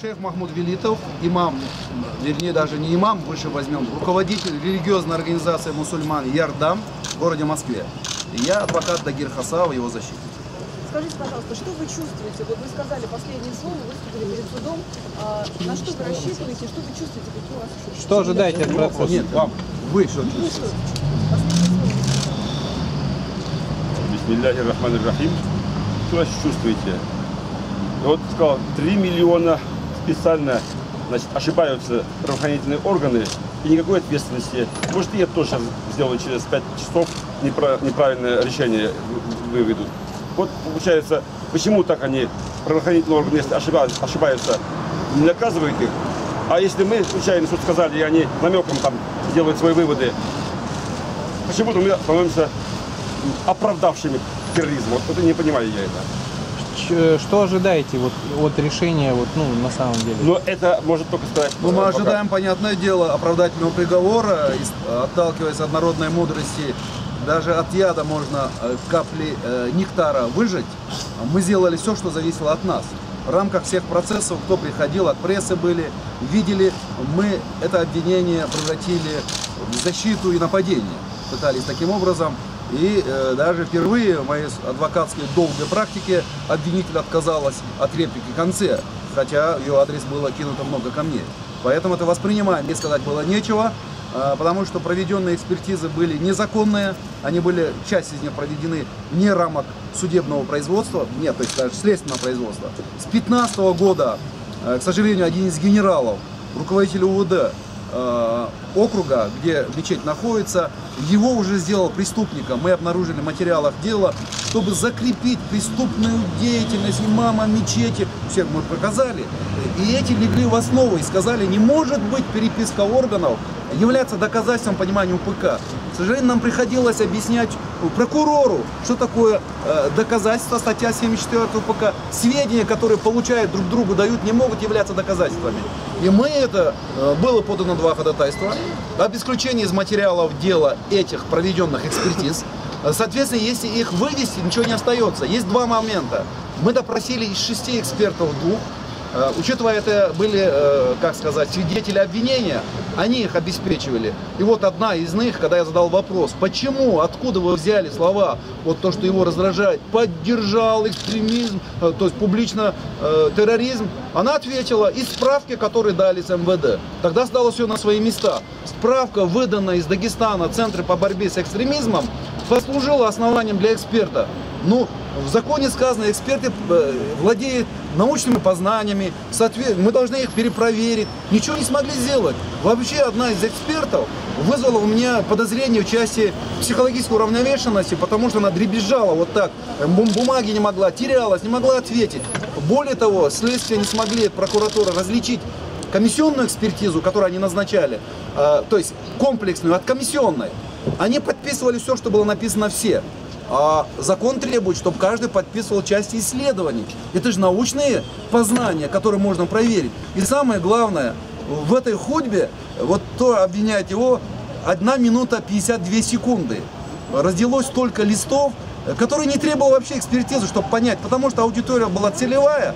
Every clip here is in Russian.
Шейх Махмуд Велитов, имам, вернее даже не имам, выше возьмем, руководитель религиозной организации мусульман Ярдам в городе Москве. И я адвокат Дагир Хасава, его защитник. Скажите, пожалуйста, что вы чувствуете? Вот вы сказали последнее слово, выступили перед судом. На что вы рассчитываете? Что вы чувствуете? Какие у вас ощущения? Что ожидаете от процесса? Нет, вам. Вы что чувствуете? Бисмилляхи рахмани рахим. Что вы чувствуете? Вот сказал, 3 миллиона специально, значит, ошибаются правоохранительные органы и никакой ответственности. Может, и я тоже сделаю через 5 часов неправильное решение выведут. Вот получается, почему так они, правоохранительные органы, если ошибаются, не наказывают их, а если мы случайно что-то сказали, и они намеком там делают свои выводы, почему-то мы становимся оправдавшими терроризм. Вот это не понимаю я это. Что ожидаете вот от решения, вот, ну, на самом деле? Но это может только сказать. Ну, мы ожидаем, понятное дело, оправдательного приговора, отталкиваясь от народной мудрости. Даже от яда можно капли нектара выжать. Мы сделали все, что зависело от нас. В рамках всех процессов, кто приходил, от прессы были, видели, мы это обвинение превратили в защиту и нападение. Пытались таким образом. И даже впервые в моей адвокатской долгой практике обвинитель отказалась от реплики в конце, хотя в ее адрес было кинуто много камней. Поэтому это воспринимаем, здесь сказать было нечего, потому что проведенные экспертизы были незаконные, они были, часть из них проведены вне рамок судебного производства, нет, то есть даже следственного производства. С 2015 года, к сожалению, один из генералов, руководитель УВД округа, где мечеть находится, его уже сделал преступником. Мы обнаружили в материалах дела, чтобы закрепить преступную деятельность имама мечети. Всех мы показали. И эти легли в основу и сказали, не может быть переписка органов являться доказательством понимания УПК. К сожалению, нам приходилось объяснять прокурору, что такое доказательство, статья 74 УПК. Сведения, которые получают друг другу, дают, не могут являться доказательствами. И мы это, было подано 2 ходатайства об исключении из материалов дела этих проведенных экспертиз. Соответственно, если их вывести, ничего не остается. Есть 2 момента. Мы допросили из 6 экспертов 2. Учитывая это, были, как сказать, свидетели обвинения, они их обеспечивали. И вот одна из них, когда я задал вопрос, почему, откуда вы взяли слова, вот то, что его раздражает, поддержал экстремизм, то есть публично терроризм, она ответила из справки, которые дали с МВД. Тогда стало все на свои места. Справка, выданная из Дагестана Центра по борьбе с экстремизмом, послужила основанием для эксперта. Ну, в законе сказано, эксперты владеют научными познаниями, мы должны их перепроверить. Ничего не смогли сделать. Вообще одна из экспертов вызвала у меня подозрение в части психологической уравновешенности, потому что она дребезжала вот так, бумаги не могла, терялась, не могла ответить. Более того, следствие не смогли, прокуратура, различить комиссионную экспертизу, которую они назначали, то есть комплексную от комиссионной. Они подписывали все, что было написано все. А закон требует, чтобы каждый подписывал части исследований. Это же научные познания, которые можно проверить. И самое главное, в этой худьбе, вот кто обвиняет его, 1 минута 52 секунды. Разделось столько листов, которые не требовал вообще экспертизы, чтобы понять. Потому что аудитория была целевая,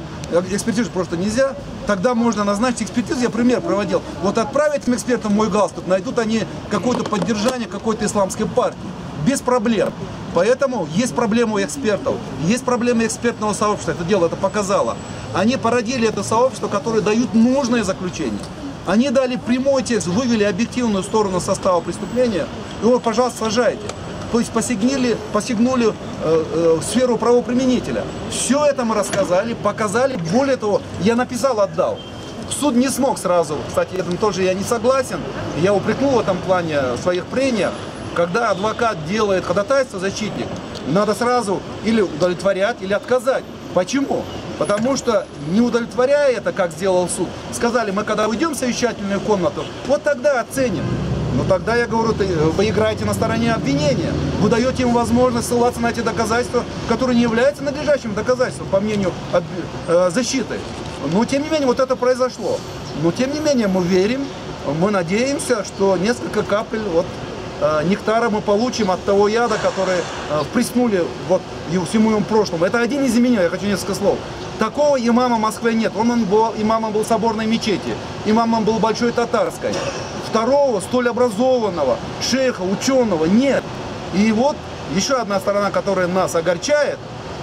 экспертизу просто нельзя. Тогда можно назначить экспертизу, я пример проводил. Вот отправить этим экспертам мой галстук, найдут они какое-то поддержание какой-то исламской партии. Без проблем. Поэтому есть проблемы у экспертов, есть проблемы экспертного сообщества, это дело это показало. Они породили это сообщество, которое дают нужное заключение. Они дали прямой текст, вывели объективную сторону состава преступления, и вот, пожалуйста, сажайте. То есть посягнули в сферу правоприменителя. Все это мы рассказали, показали, более того, я написал, отдал. Суд не смог сразу, кстати, этим тоже я не согласен, я упрекнул в этом плане в своих прениях. Когда адвокат делает ходатайство, защитник, надо сразу или удовлетворять, или отказать. Почему? Потому что, не удовлетворяя это, как сделал суд, сказали, мы когда уйдем в совещательную комнату, вот тогда оценим. Но тогда, я говорю, вы играете на стороне обвинения. Вы даете им возможность ссылаться на эти доказательства, которые не являются надлежащим доказательством, по мнению защиты. Но, тем не менее, вот это произошло. Но, тем не менее, мы верим, мы надеемся, что несколько капель вот нектара мы получим от того яда, который впрыснули вот всему ему прошлому. Это один из имен, я хочу несколько слов. Такого имама в Москве нет. Он был имамом был соборной мечети, имамом был большой татарской. Второго столь образованного шейха, ученого нет. И вот еще одна сторона, которая нас огорчает,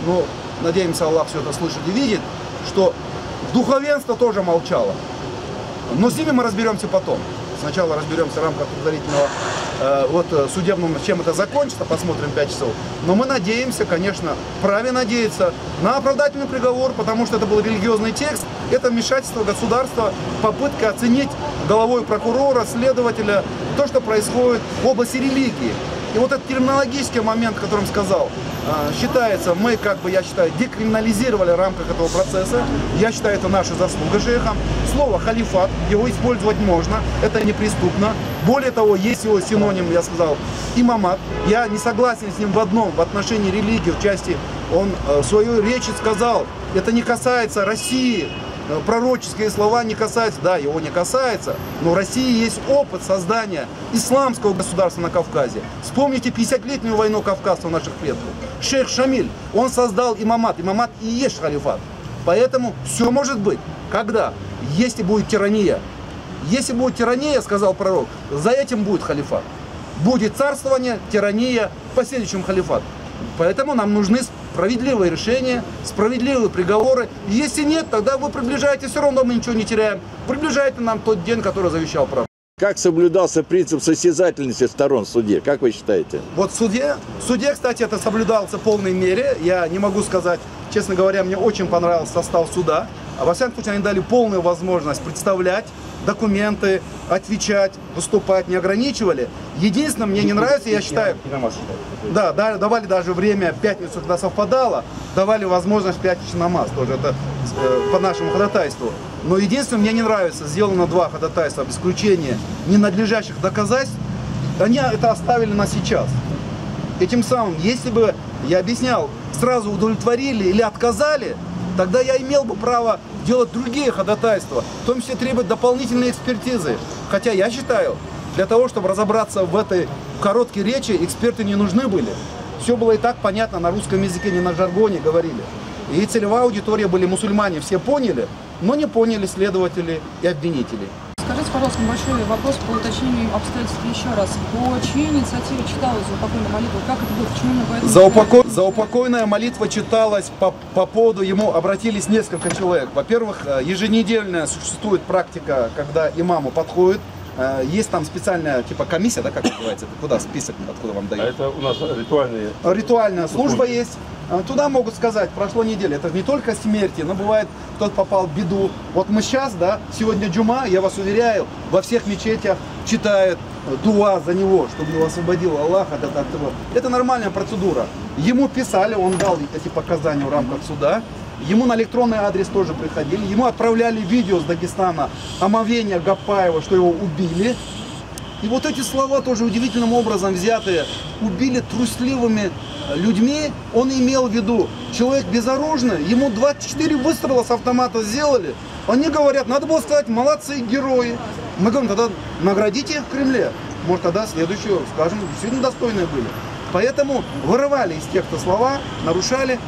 но надеемся, Аллах все это слышит и видит, что духовенство тоже молчало. Но с ними мы разберемся потом. Сначала разберемся в рамках предварительного судебного, чем это закончится, посмотрим 5 часов. Но мы надеемся, конечно, вправе надеяться на оправдательный приговор, потому что это был религиозный текст, это вмешательство государства, попытка оценить головой прокурора, следователя, то, что происходит в области религии. И вот этот терминологический момент, о котором сказал, считается, мы, я считаю, декриминализировали в рамках этого процесса. Я считаю, это наша заслуга шейха. Слово халифат, его использовать можно, это неприступно. Более того, есть его синоним, я сказал, имамат. Я не согласен с ним в одном, в отношении религии, в части, он в своей речи сказал, это не касается России. Пророческие слова не касаются, да, его не касается, но в России есть опыт создания исламского государства на Кавказе. Вспомните 50-летнюю войну кавказцев наших предков. Шейх Шамиль, он создал имамат, имамат и есть халифат. Поэтому все может быть, когда, если будет тирания. Если будет тирания, сказал пророк, за этим будет халифат. Будет царствование, тирания, в последующем халифат. Поэтому нам нужны справедливые решения, справедливые приговоры. Если нет, тогда вы приближаете, все равно мы ничего не теряем. Приближайте нам тот день, который завещал пророк. Как соблюдался принцип состязательности сторон в суде? Как вы считаете? Вот в суде, кстати, это соблюдался в полной мере. Я не могу сказать, честно говоря, мне очень понравился состав суда. А во всяком случае, они дали полную возможность представлять документы, отвечать, выступать, не ограничивали. Единственное, мне не нравится, я считаю, да, давали даже время, пятницу, когда совпадало, давали возможность в пятничный намаз, тоже это по нашему ходатайству. Но единственное, мне не нравится, сделано 2 ходатайства об исключении ненадлежащих доказательств, они это оставили на сейчас. И тем самым, если бы, я объяснял, сразу удовлетворили или отказали, тогда я имел бы право делать другие ходатайства, в том числе требовать дополнительной экспертизы. Хотя я считаю, для того, чтобы разобраться в этой короткой речи, эксперты не нужны были. Все было и так понятно, на русском языке, не на жаргоне говорили. И целевая аудитория были мусульмане, все поняли, но не поняли следователи и обвинители. Скажите, пожалуйста, небольшой вопрос по уточнению обстоятельств еще раз. По чьей инициативе читалась заупокойная молитва? Как это было? Почему именно поэтому? Заупокойная молитва читалась по поводу, ему обратились несколько человек. Во-первых, еженедельная существует практика, когда имаму подходит. Есть там специальная типа комиссия, да, как называется? Это куда список, откуда вам дают? А это у нас Ритуальная служба есть. Туда могут сказать, прошло неделя. Это не только смерти, но бывает, кто-то попал в беду. Вот мы сейчас, да, сегодня джума, я вас уверяю, во всех мечетях читают дуа за него, чтобы его освободил Аллах от этого. Это нормальная процедура. Ему писали, он дал эти показания в рамках суда. Ему на электронный адрес тоже приходили. Ему отправляли видео с Дагестана омовения Гапаева, что его убили. И вот эти слова тоже удивительным образом взятые. Убили трусливыми людьми. Он имел в виду, человек безоружный, ему 24 выстрела с автомата сделали. Они говорят, надо было сказать, молодцы, герои. Мы говорим, тогда наградите их в Кремле. Может, тогда следующее скажем, действительно достойные были. Поэтому вырывали из текста слова, нарушали.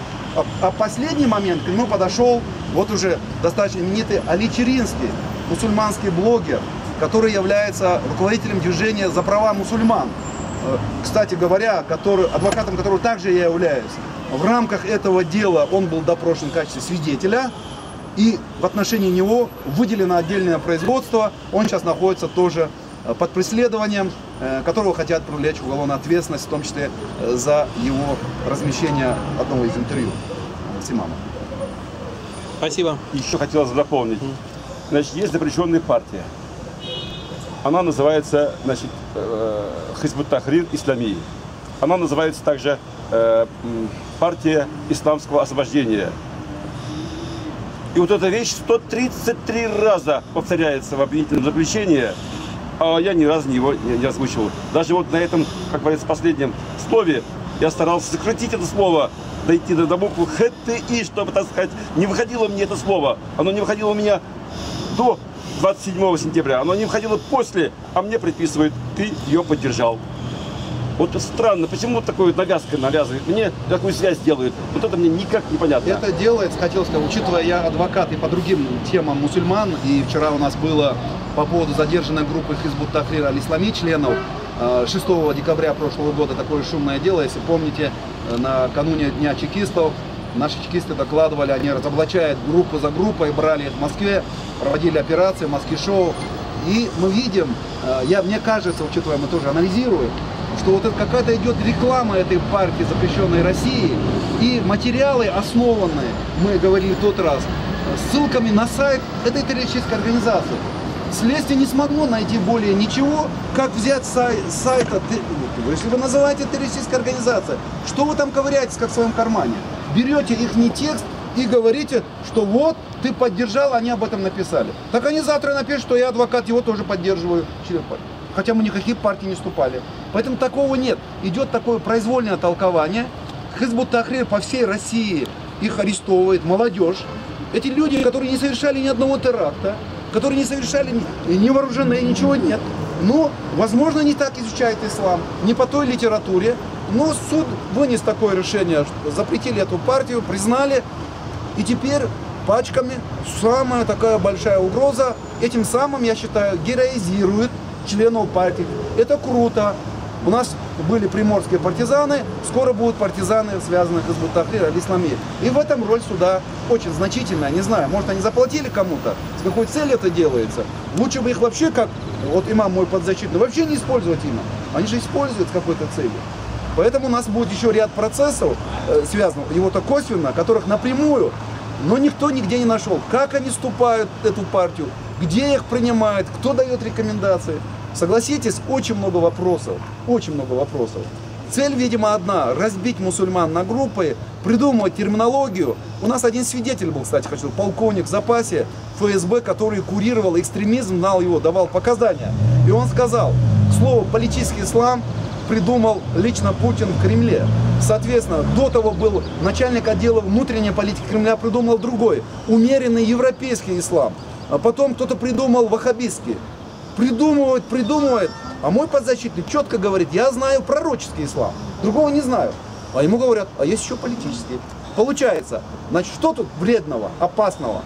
А последний момент к нему подошел вот уже достаточно именитый Али Черинский, мусульманский блогер, который является руководителем движения за права мусульман. Кстати говоря, адвокатом которого также я являюсь. В рамках этого дела он был допрошен в качестве свидетеля, и в отношении него выделено отдельное производство. Он сейчас находится тоже под преследованием, которого хотят привлечь в уголовную ответственность, в том числе за его размещение одного из интервью с имамом. Спасибо. Еще хотелось дополнить. Значит, есть запрещенная партия. Она называется, значит, Хизбут Тахрир Ислами. Она называется также партия исламского освобождения. И вот эта вещь 133 раза повторяется в обвинительном заключении, а я ни разу его не озвучивал. Даже вот на этом, как говорится, последнем слове я старался сократить это слово, дойти до буквы ХТИ, чтобы, так сказать, не выходило мне это слово. Оно не выходило у меня до 27 сентября, оно не выходило после, а мне приписывают, ты ее поддержал. Вот странно, почему такой навязкой навязывают? Мне такую связь делают. Вот это мне никак не понятно. Это делается, хотел сказать, учитывая, я адвокат и по другим темам мусульман, и вчера у нас было по поводу задержанной группы Хизбут Тахрир аль-Ислами членов 6 декабря прошлого года такое шумное дело, если помните, накануне Дня чекистов наши чекисты докладывали, они разоблачают группу за группой, брали в Москве, проводили операции, маски-шоу. И мы видим, мне кажется, учитывая, мы тоже анализируем, что вот это какая-то идет реклама этой партии, запрещенной России, и материалы основанные, мы говорили в тот раз, ссылками на сайт этой террористической организации. Следствие не смогло найти более ничего, как взять с сайта, если вы называете террористической организацией, что вы там ковыряетесь, как в своем кармане? Берете их текст и говорите, что вот, ты поддержал, они об этом написали. Так они завтра напишут, что я адвокат, его тоже поддерживаю. Хотя мы никаких партий не вступали. Поэтому такого нет. Идет такое произвольное толкование. Хизбут Тахрир по всей России их арестовывает, молодежь. Эти люди, которые не совершали ни одного теракта, которые не совершали, не вооружены, ничего нет. Но, возможно, не так изучают ислам, не по той литературе. Но суд вынес такое решение, что запретили эту партию, признали. И теперь пачками самая такая большая угроза. Этим самым, я считаю, героизирует членов партии. Это круто. У нас были приморские партизаны, скоро будут партизаны, связанные с Хизбут Тахрир аль-Ислами. И в этом роль суда очень значительная. Не знаю, может, они заплатили кому-то, с какой целью это делается. Лучше бы их вообще, как вот имам мой подзащитный, вообще не использовать имя. Они же используют с какой-то целью. Поэтому у нас будет еще ряд процессов, связанных его-то косвенно, которых напрямую, но никто нигде не нашел. Как они вступают в эту партию, где их принимают, кто дает рекомендации. Согласитесь, очень много вопросов, очень много вопросов. Цель, видимо, одна – разбить мусульман на группы, придумывать терминологию. У нас один свидетель был, кстати, хочу, полковник в запасе ФСБ, который курировал экстремизм, знал его, давал показания. И он сказал, слово «политический ислам» придумал лично Путин в Кремле. Соответственно, до того был начальник отдела внутренней политики Кремля, придумал другой, умеренный европейский ислам. А потом кто-то придумал ваххабистский. Придумывает. А мой подзащитный четко говорит, я знаю пророческий ислам, другого не знаю. А ему говорят, а есть еще политический. Получается, значит, что тут вредного, опасного?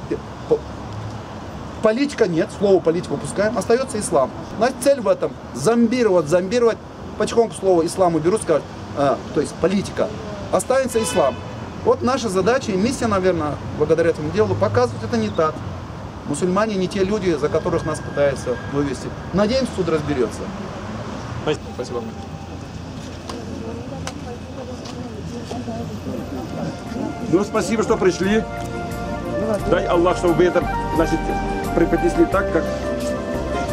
Политика нет, слово политика выпускаем, остается ислам. Значит, цель в этом зомбировать, потихоньку слово ислам уберут, скажут, то есть политика. Останется ислам. Вот наша задача и миссия, наверное, благодаря этому делу, показывать это не так. Мусульмане не те люди, за которых нас пытаются вывести. Надеемся, суд разберется. Спасибо. Ну, спасибо, что пришли. Дай Аллах, чтобы вы это, значит, преподнесли так, как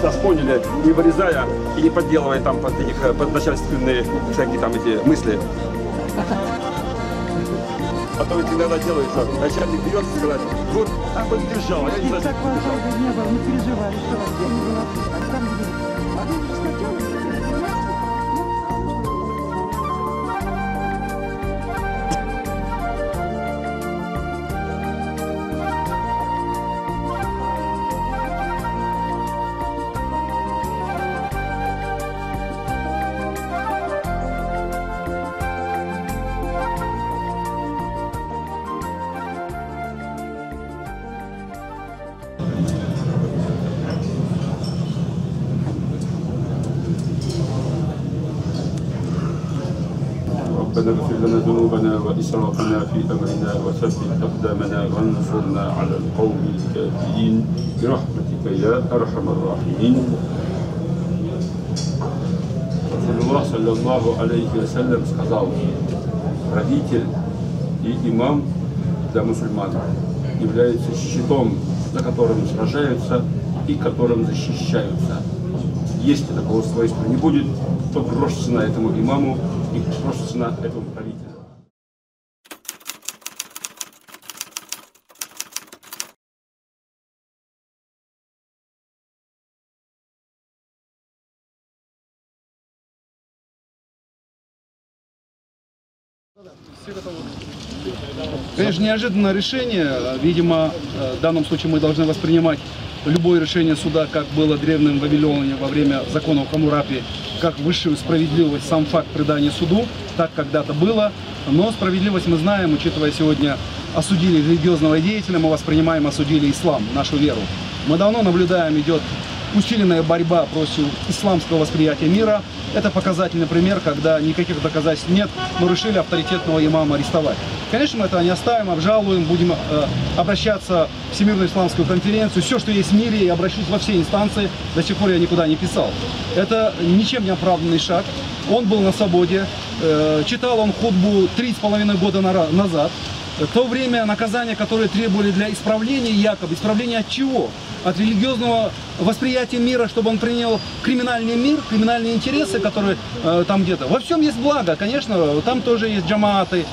нас поняли, не вырезая и не подделывая там под этих подначальственные всякие там эти мысли. А то ведь иногда делают, что начальник берет и сказать, вот, поддержал, а я не знаю, что поддержал. Не было, не переживали, что вас я не была. А там а вы же скачали, ربنا اغفر لنا ذنوبنا وإسرافنا في أمرنا وثبت أقدامنا وانصرنا على القوم الكافرين برحمتك يا أرحم الراحمين. Расулуллах саллаллаху алейхи вассалям сказал, родитель и имам для мусульман является щитом, за которым сражаются и которым защищаются. Если такого свойства не будет, то грош цена этому имаму и грош цена этому правителю. Конечно, неожиданное решение. Видимо, в данном случае мы должны воспринимать любое решение суда, как было в древнем Вавилоне во время закона Хаммурапи, как высшую справедливость, сам факт предания суду, так когда-то было. Но справедливость мы знаем, учитывая сегодня осудили религиозного деятеля, мы воспринимаем, осудили ислам, нашу веру. Мы давно наблюдаем, идет усиленная борьба против исламского восприятия мира. Это показательный пример, когда никаких доказательств нет, но решили авторитетного имама арестовать. Конечно, мы этого не оставим, обжалуем, будем обращаться в Всемирную исламскую конференцию. Все, что есть в мире, я обращусь во все инстанции. До сих пор я никуда не писал. Это ничем не оправданный шаг. Он был на свободе. Читал он хутбу 3,5 года назад. В то время наказания, которые требовали для исправления, якобы, исправления от чего? От религиозного восприятия мира, чтобы он принял криминальный мир, криминальные интересы, которые там где-то. Во всем есть благо, конечно, там тоже есть джамааты,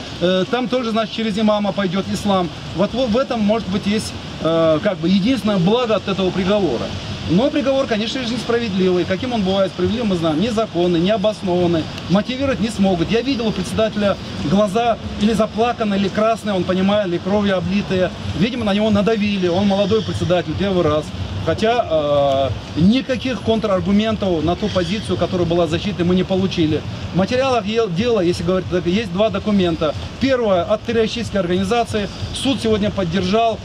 там тоже, значит, через имама пойдет ислам. Вот в этом, может быть, есть как бы единственное благо от этого приговора. Но приговор, конечно же, несправедливый. Каким он бывает справедливым, мы знаем. Незаконный, необоснованный. Мотивировать не смогут. Я видел у председателя глаза или заплаканные, или красные, он понимает, или кровью облитые. Видимо, на него надавили. Он молодой председатель, первый раз. Хотя никаких контраргументов на ту позицию, которая была защитой, мы не получили. В материалах дела, если говорить, есть два документа. Первое от террористической организации. Суд сегодня поддержал,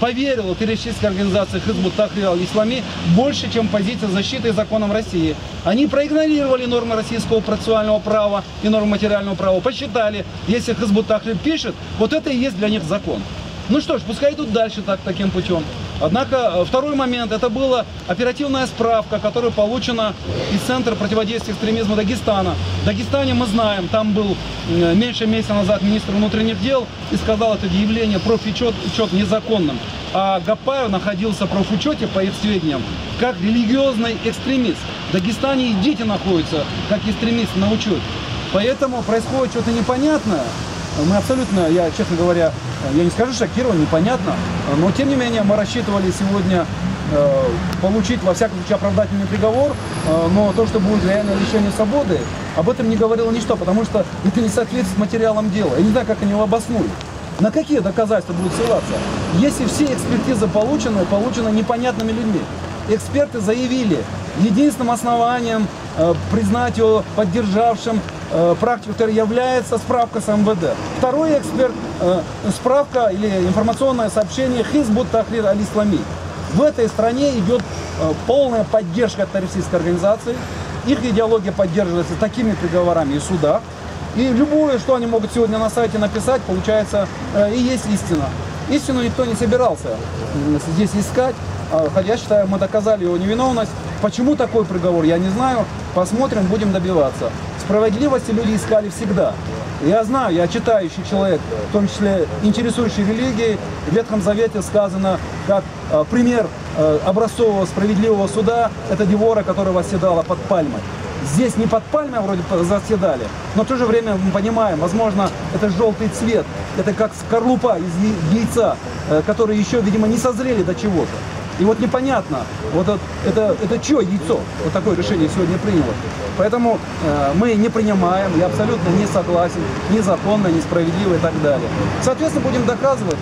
поверил террористической организации Хизб ут-Тахрир аль-Ислами больше, чем позиция защиты законом России. Они проигнорировали нормы российского процессуального права и нормы материального права. Посчитали, если Хизб ут-Тахрир пишет, вот это и есть для них закон. Ну что ж, пускай идут дальше таким путем. Однако второй момент, это была оперативная справка, которая получена из Центра противодействия экстремизму Дагестана. В Дагестане мы знаем, там был меньше месяца назад министр внутренних дел и сказал это явление профучет незаконным. А Гапаев находился в профучете, по их сведениям, как религиозный экстремист. В Дагестане и дети находятся как экстремисты на учете. Поэтому происходит что-то непонятное. Мы абсолютно, я, честно говоря, я не скажу шокирован, непонятно, но тем не менее мы рассчитывали сегодня получить во всяком случае оправдательный приговор, но то, что будет реальное лишение свободы, об этом не говорило ничто, потому что это не соответствует материалам дела. Я не знаю, как они его обоснуют. На какие доказательства будут ссылаться, если все экспертизы получены непонятными людьми? Эксперты заявили, единственным основанием признать его поддержавшим практику, которая является справка с МВД. Второй эксперт, справка или информационное сообщение Хизб ут-Тахрир аль-Ислами. В этой стране идет полная поддержка террористической организации. Их идеология поддерживается такими приговорами и судах. И любое, что они могут сегодня на сайте написать, получается, и есть истина. Истину никто не собирался здесь искать. Хотя, я считаю, мы доказали его невиновность. Почему такой приговор, я не знаю. Посмотрим, будем добиваться. Справедливости люди искали всегда. Я знаю, я читающий человек, в том числе интересующий религией. В Ветхом Завете сказано, как пример образцового справедливого суда, это Девора, которая восседала под пальмой. Здесь не под пальмой вроде заседали, но в то же время мы понимаем, возможно, это желтый цвет, это как скорлупа из яйца, которые еще, видимо, не созрели до чего-то. И вот непонятно, вот это чье яйцо? Вот такое решение сегодня приняло. Поэтому мы не принимаем, я абсолютно не согласен, незаконно, несправедливо и так далее. Соответственно, будем доказывать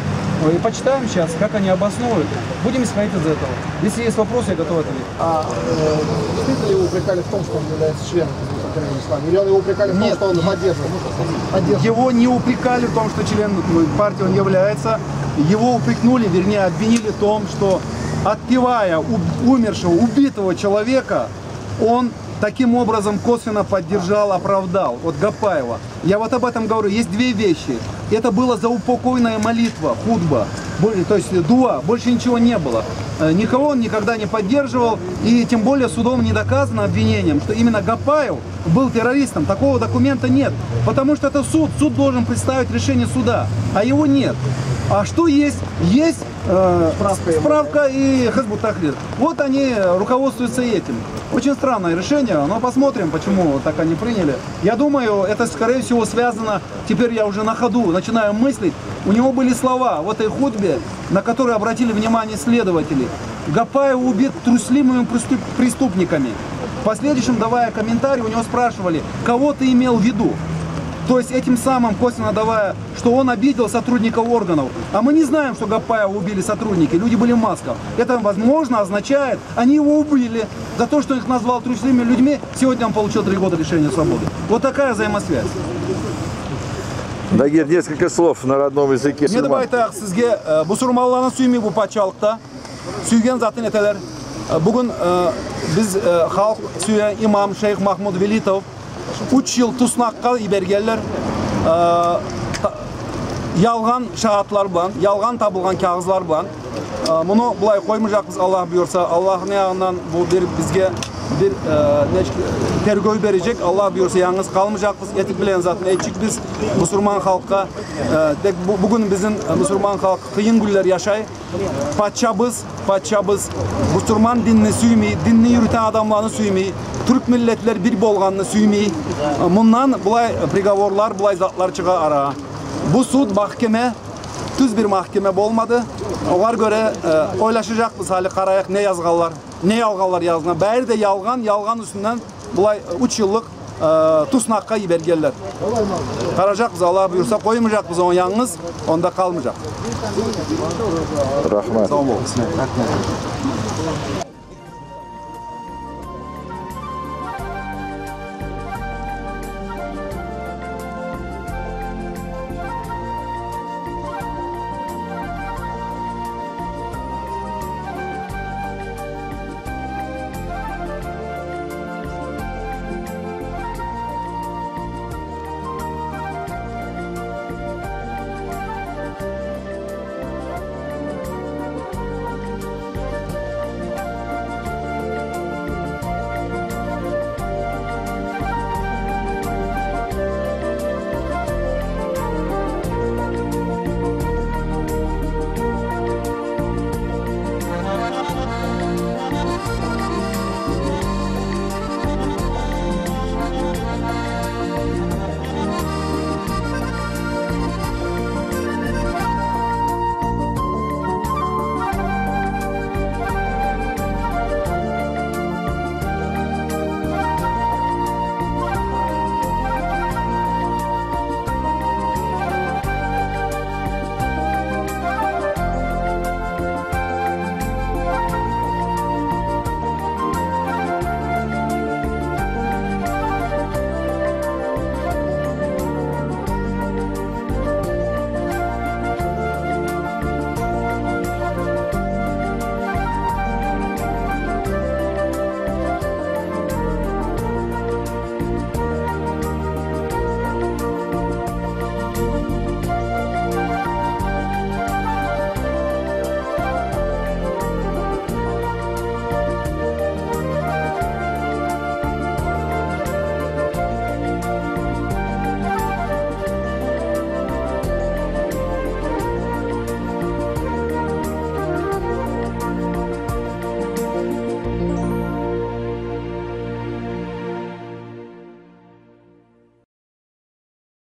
и почитаем сейчас, как они обоснуют. Будем исходить из этого. Если есть вопросы, я готов ответить. Действительно его упрекали в том, что он является членом ислама? Или его упрекали в том, что он поддерживает? Его не упрекали в том, что член партии он является. Его упрекнули, вернее, обвинили в том, что отпевая умершего, убитого человека, он таким образом косвенно поддержал, оправдал. Вот Гапаева. Я вот об этом говорю. Есть две вещи. Это была заупокойная молитва, хутба, то есть дуа, больше ничего не было. Никого он никогда не поддерживал, и тем более судом не доказано обвинением, что именно Гапаев был террористом. Такого документа нет, потому что это суд. Суд должен представить решение суда, а его нет. А что есть? Есть справка и Хизб ут-Тахрир. Вот они руководствуются этим. Очень странное решение, но посмотрим, почему так они приняли. Я думаю, это, скорее всего, связано, теперь я уже на ходу начинаю мыслить, у него были слова в этой хутбе, на которые обратили внимание следователи. Гапаев убит трусливыми преступниками. В последующем, давая комментарий, у него спрашивали, кого ты имел в виду. То есть этим самым косвенно давая, что он обидел сотрудников органов. А мы не знаем, что Гапаева убили сотрудники, люди были в масках. Это, возможно, означает, они его убили за то, что их назвал трусливыми людьми. Сегодня он получил 3 года лишения свободы. Вот такая взаимосвязь. Дагир, несколько слов на родном языке. Не давайте сізге бұсырмалланы сүймей бұл патшалықта. Сүйген затын етелер. Бүгін біз халық сүйе имам Шейх Махмуд Велитов 3 yıl Тусnaqqa ibергellер. Ялған шағатлар білан, ялған табылған кағызлар білан. Мұны бұлай қоймайжақпыз, Аллах бұйырса. Аллахның ағынан бұл бізге bir tergöv verecek. Allah buyursa yalnız kalmayacakız. Etik bilen zaten etçik biz Müslüman halka bugün bizim Müslüman halk kıyın günler yaşay. Patçabız Müslüman dinini süymey, dinini yürüten adamlarını süymey, Türk milletler bir bolganını süymey. Bundan bulay prigavorlar, bulay zatlar çığa ara. Bu sud mahkeme düz bir mahkeme olmadı. Olar göre oylaşacakız hali karayak ne yazgallar. Ne yalganlar yazına. Bäri de yalgan üstünden bulay 3 yıllık Tuşnaqqa ibergeller. Karacakız Allah buyursa koymayacakız onu yalnız, onda kalmayacak. Rahmat. Sağ olun.